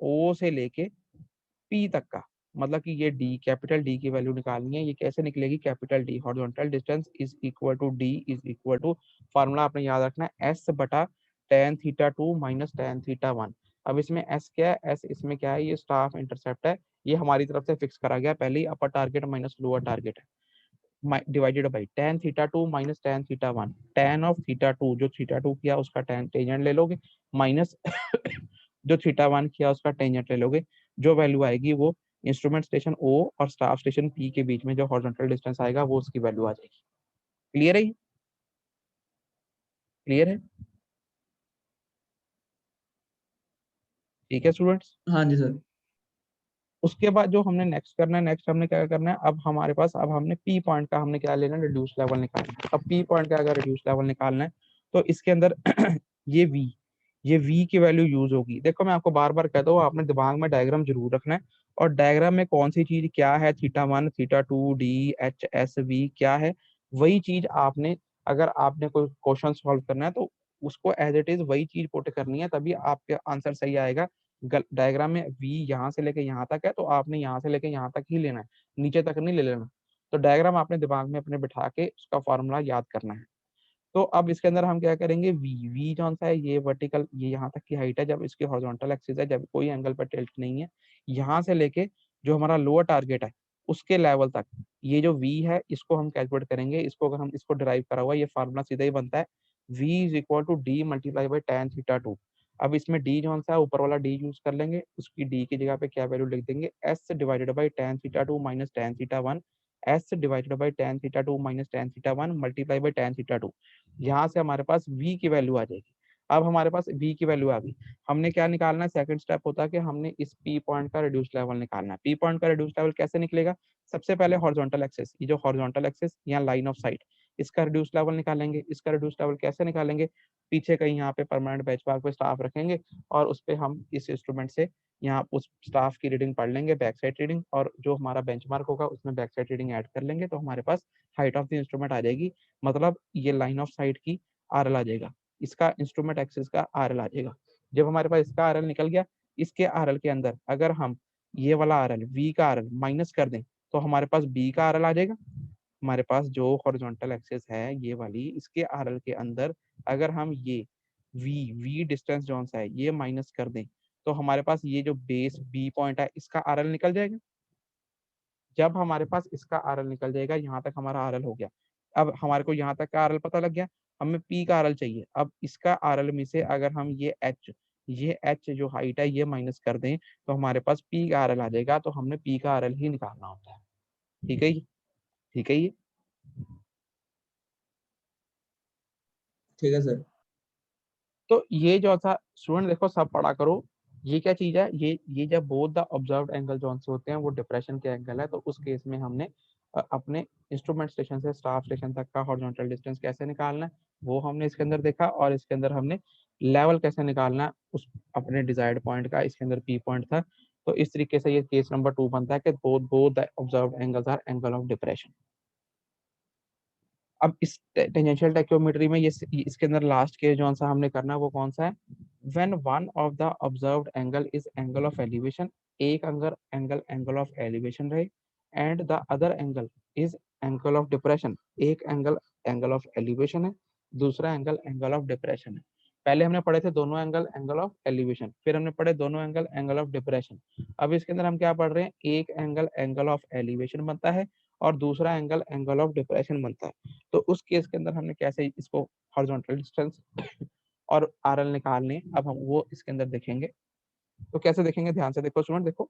ओ से लेके पी तक का, मतलब कि ये डी, कैपिटल डी की वैल्यू निकालनी है। ये कैसे निकलेगी? Capital D horizontal distance is equal to D is equal to, formula आपने याद रखना है, एस बटा tan theta two minus tan theta one. अब इसमें एस क्या है? एस इसमें क्या है? ये स्टाफ इंटरसेप्ट है, ये हमारी तरफ से फिक्स करा गया पहले ही, अपर टारगेट माइनस लोअर टारगेट है, divided by tan theta two minus tan theta one. Ten of theta two, जो थीटा टू किया उसका टेन टेंजेंट ले लोगे, माइनस जो थीटा वन किया उसका टेंजेंट ले लोगे। जो वैल्यू आएगी वो इंस्ट्रूमेंट स्टेशन ओ और स्टाफ स्टेशन पी के बीच में जो हॉरिजॉन्टल डिस्टेंस आएगा वो उसकी वैल्यू आ जाएगी। क्लियर है? क्लियर है? ठीक है स्टूडेंट्स। हाँ जी सर। उसके बाद जो हमने नेक्स्ट करना है, नेक्स्ट हमने क्या करना है, अब हमारे पास, अब हमने पी पॉइंट का हमने क्या लेना है? रिड्यूस लेवल निकालना है। अब पी पॉइंट का अगर रिड्यूस लेवल निकालना है तो इसके अंदर ये वी, ये वी की वैल्यू यूज होगी। देखो मैं आपको बार बार कहता हूँ, आपने दिमाग में डायग्राम जरूर रखना है, और डायग्राम में कौन सी चीज क्या है, theta one theta two D H S V क्या है, वही चीज आपने, अगर आपने कोई क्वेश्चन सॉल्व करना है तो उसको एज इट इज वही चीज पुट करनी है, तभी आपका आंसर सही आएगा। डायग्राम में वी यहाँ से लेके यहाँ तक है तो आपने यहाँ से लेके यहाँ तक ही लेना है, नीचे तक नहीं ले लेना। तो डायग्राम आपने दिमाग में अपने बिठा के उसका फॉर्मूला याद करना है। तो अब इसके अंदर हम क्या करेंगे, वी, वी कौन सा है? ये वर्टिकल, ये यहाँ तक की हाइट है जब इसकी हॉरिजॉन्टल एक्सिस है, जब कोई एंगल पर टिल्ट नहीं है, यहाँ से लेके जो हमारा लोअर टारगेट है उसके लेवल तक, ये जो वी है इसको हम कैलकुलेट करेंगे। इसको अगर हम इसको डिराइव करा हुआ, ये फार्मूला सीधा ही बनता है, V is equal to D multiply by tan theta two. अब इसमें डी जो सा है ऊपर वाला डी यूज कर लेंगे, उसकी डी की जगह पे क्या वैल्यू लिख देंगे, S divided by tan theta two minus tan theta one, S divided by tan theta two minus tan theta one multiply by tan theta to. यहाँ से हमारे पास v की वैल्यू आ जाएगी। अब हमारे पास v की वैल्यू आ गई, हमने क्या निकालना है? सेकंड स्टेप होता है कि हमने इस p पॉइंट का रिड्यूस लेवल निकालना है। p पॉइंट का रिड्यूस लेवल कैसे निकलेगा? सबसे पहले हॉरिजॉन्टल एक्सिस, ये जो हॉरिजॉन्टल एक्सिस या लाइन ऑफ साइट, इसका रिड्यूस लेवल निकालेंगे। इसका रिड्यूस लेवल कैसे निकालेंगे? पीछे कहीं यहाँ पे परमानेंट बेंच मार्क पे स्टाफ रखेंगे और उस पर हम इस इंस्ट्रूमेंट से यहाँ उस स्टाफ की रीडिंग पढ़ लेंगे, बैक साइड रीडिंग, और जो हमारा बेंचमार्क होगा उसमें बैक साइड रीडिंग ऐड कर लेंगे, तो हमारे पास हाइट ऑफ द इंस्ट्रूमेंट आ जाएगी। मतलब ये लाइन ऑफ साइट की आरएल आ जाएगा, इसका इंस्ट्रूमेंट एक्सिस का आरएल आ जाएगा। जब हमारे पास इसका आरएल निकल गया, इसके आरएल के अंदर अगर हम ये वाला आरएल वी का आरएल माइनस कर दें तो हमारे पास बी का आरएल आ जाएगा। हमारे पास जो हॉरिजॉन्टल एक्सिस है ये वाली, इसके आरएल के अंदर अगर हम ये वी, वी डिस्टेंस जोन सा है ये माइनस कर दें तो हमारे पास ये जो बेस बी पॉइंट है इसका आरएल निकल जाएगा। जब हमारे पास इसका आरएल निकल जाएगा, यहाँ तक हमारा आरएल हो गया। अब हमारे को यहाँ तक का आरएल पता लग गया, हमें पी का आरएल चाहिए। अब इसका आरएल में से अगर हम ये एच जो हाइट है ये माइनस कर दें तो हमारे पास पी का आरएल आ जाएगा। तो हमने पी का आरएल ही निकालना होता है। ठीक है ये? ठीक है ये? ठीक है सर। तो ये जो था स्टूडेंट, देखो सब पढ़ा करो। ये क्या चीज है? ये जब both the observed angle zone से होते हैं वो डिप्रेशन के एंगल है, तो उस केस में हमने अपने इंस्ट्रूमेंट स्टेशन से स्टाफ स्टेशन तक का हॉरिजॉन्टल डिस्टेंस कैसे निकालना है वो हमने इसके अंदर देखा, और इसके अंदर हमने लेवल कैसे निकालना है उस अपने डिजायर्ड पॉइंट का, इसके अंदर पी पॉइंट था। तो इस तरीके से ये केस नंबर 2 बनता है कि both both the observed angles R angle of depression. अब इस टेंजेंशियल टाइकोमेट्री में ये इसके अंदर लास्ट केस जो सा हमने करना है वो कौन सा है? When one of the observed angle is angle of elevation, एक एंगल ऑफ एलिवेशन रहे, and the other angle is angle of depression, एक एंगल एंगल ऑफ एलिवेशन है, दूसरा एंगल एंगल ऑफ डिप्रेशन है। पहले हमने पढ़े थे दोनों एंगल एंगल ऑफ एलिवेशन, फिर हमने पढ़े दोनों एंगल एंगल ऑफ डिप्रेशन। अब इसके अंदर हम क्या पढ़ रहे हैं? एक एंगल एंगल ऑफ एलिवेशन बनता है और दूसरा एंगल एंगल ऑफ डिप्रेशन बनता है। तो उस केस के अंदर हमने कैसे इसको हॉरिजॉन्टल डिस्टेंस और आरएल निकालने, अब हम वो इसके अंदर देखेंगे। तो कैसे देखेंगे? ध्यान से देखो स्टूडेंट, देखो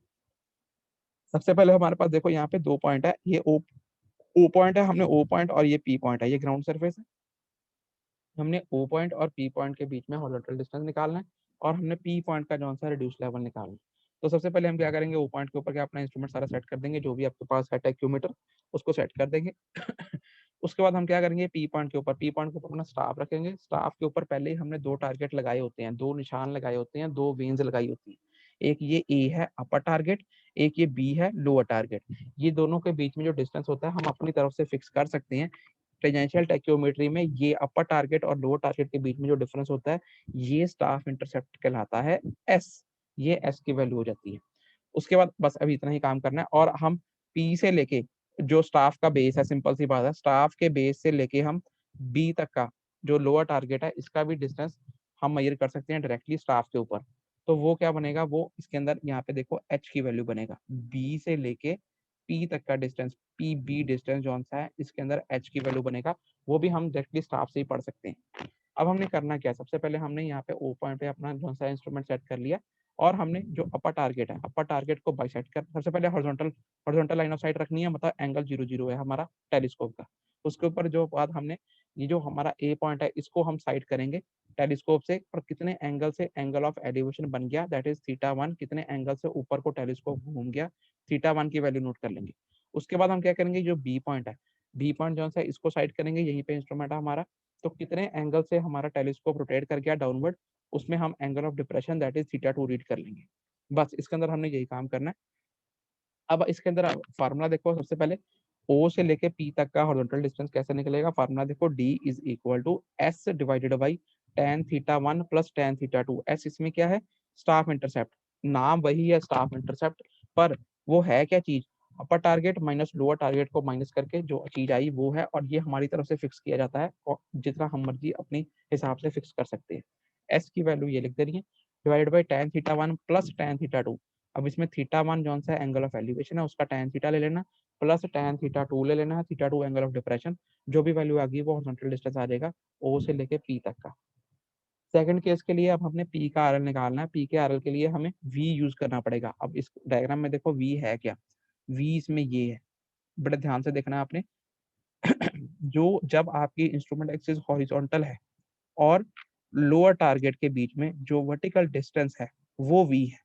सबसे पहले हमारे पास देखो यहाँ पे दो पॉइंट है, ये ओ पॉइंट है, हमने ओ पॉइंट और ये पी पॉइंट है, ये ग्राउंड सरफेस है। हमने ओ पॉइंट और पी पॉइंट के बीच में हॉरिजॉन्टल डिस्टेंस निकालना है और हमने पी पॉइंट का जो सा रिड्यूस लेवल निकालना है। तो सबसे पहले हम क्या करेंगे? ओ पॉइंट के ऊपर क्या अपना इंस्ट्रूमेंट सारा सेट कर देंगे, जो भी आपके पास है टेक्योमीटर उसको सेट कर देंगे। उसके बाद हम क्या करेंगे? पी पॉइंट के ऊपर, पी पॉइंट के ऊपर अपना स्टाफ रखेंगे। स्टाफ के ऊपर पहले ही हमने दो टारगेट लगाए होते हैं, दो निशान लगाए होते हैं, दो वेन्स लगाई होती है। एक ये ए है अपर टारगेट, एक ये बी है लोअर टारगेट। ये दोनों के बीच में जो डिस्टेंस होता है हम अपनी तरफ से फिक्स कर सकते हैं। टेंजेंशियल टैक्योमेट्री में ये अपर टारगेट और लोअर टारगेट के बीच में जो डिफरेंस होता है ये स्टाफ इंटरसेप्ट कहलाता है एस। ये एस की वैल्यू हो जाती है। उसके बाद बस अभी इतना ही काम करना है, और हम पी से लेके जो स्टाफ का बेस है, सिंपल सी बात है, स्टाफ के बेस से लेके हम बी तक का जो लोअर टारगेट है इसका भी डिस्टेंस हम मेजर कर सकते हैं डायरेक्टली स्टाफ के ऊपर। तो वो क्या बनेगा, वो इसके अंदर यहाँ पे देखो एच की वैल्यू बनेगा, बी से लेके पी तक का डिस्टेंस, पी बी डिस्टेंस जो सा है इसके अंदर एच की वैल्यू बनेगा, वो भी हम डायरेक्टली स्टाफ से ही पढ़ सकते हैं। अब हमने करना क्या, सबसे पहले हमने यहाँ पे ओ पॉइंट पे अपना जो सा इंस्ट्रूमेंट सेट कर लिया, और हमने जो अपर टारगेट है, अपर टारगेट को बाइसेक्ट कर, सबसे पहले हॉरिजॉन्टल लाइन ऑफ साइट रखनी है, मतलब एंगल 0 0 है हमारा टेलीस्कोप का। उसके ऊपर जो बाद हमने ये जो हमारा ए पॉइंट है इसको हम साइड करेंगे टेलीस्कोप से, और कितने एंगल से एंगल ऑफ एलिवेशन बन गया, दैट इज थीटा 1, कितने एंगल से ऊपर को टेलीस्कोप घूम गया, थीटा 1 की वैल्यू नोट कर लेंगे। उसके बाद हम क्या करेंगे, जो बी पॉइंट है, बी पॉइंट जो है इसको साइड करेंगे, यहीं पे इंस्ट्रूमेंट है हमारा, तो कितने एंगल से हमारा टेलीस्कोप रोटेट कर गया डाउनवर्ड, उसमें हम angle of depression that is theta 2 read कर लेंगे। बस इसके अंदर हमने यही काम करना है। अब इसके अंदर फार्मूला देखो, सबसे पहले ओ से लेके पी तक का हॉरिजॉन्टल डिस्टेंस कैसे निकलेगा, फार्मूला देखो, D is equal to S divided by tan θ1 plus tan θ2। S इसमें क्या है, स्टाफ इंटरसेप्ट, नाम वही है स्टाफ इंटरसेप्ट, पर वो है क्या चीज, अपर टारगेट माइनस लोअर टारगेट को माइनस करके जो चीज आई वो है, और ये हमारी तरफ से फिक्स किया जाता है, और जितना हम मर्जी अपने हिसाब से फिक्स कर सकते हैं। एस की वैल्यू ये लिख दे रही है, divide by tan θ1 plus tan θ2। अब इसमें θ1 जो सा एंगल ऑफ एलिवेशन है उसका tan थीटा ले लेना, प्लस tan θ2 ले लेना है, θ2 एंगल ऑफ डिप्रेशन, जो भी वैल्यू आ गई वो हॉरिजॉन्टल डिस्टेंस आ जाएगा ओ से लेके पी तक का। सेकंड केस के लिए अब हमने पी का आरएल निकालना है, पी के आरएल के लिए हमें वी यूज करना पड़ेगा। अब इस डायग्राम में देखो वी है क्या, वी इसमें ये है, बड़े ध्यान से देखना है आपने। जो जब आपकी इंस्ट्रूमेंट एक्सिस हॉरिजॉन्टल है और लोअर टारगेट के बीच में जो वर्टिकल डिस्टेंस है वो वी है।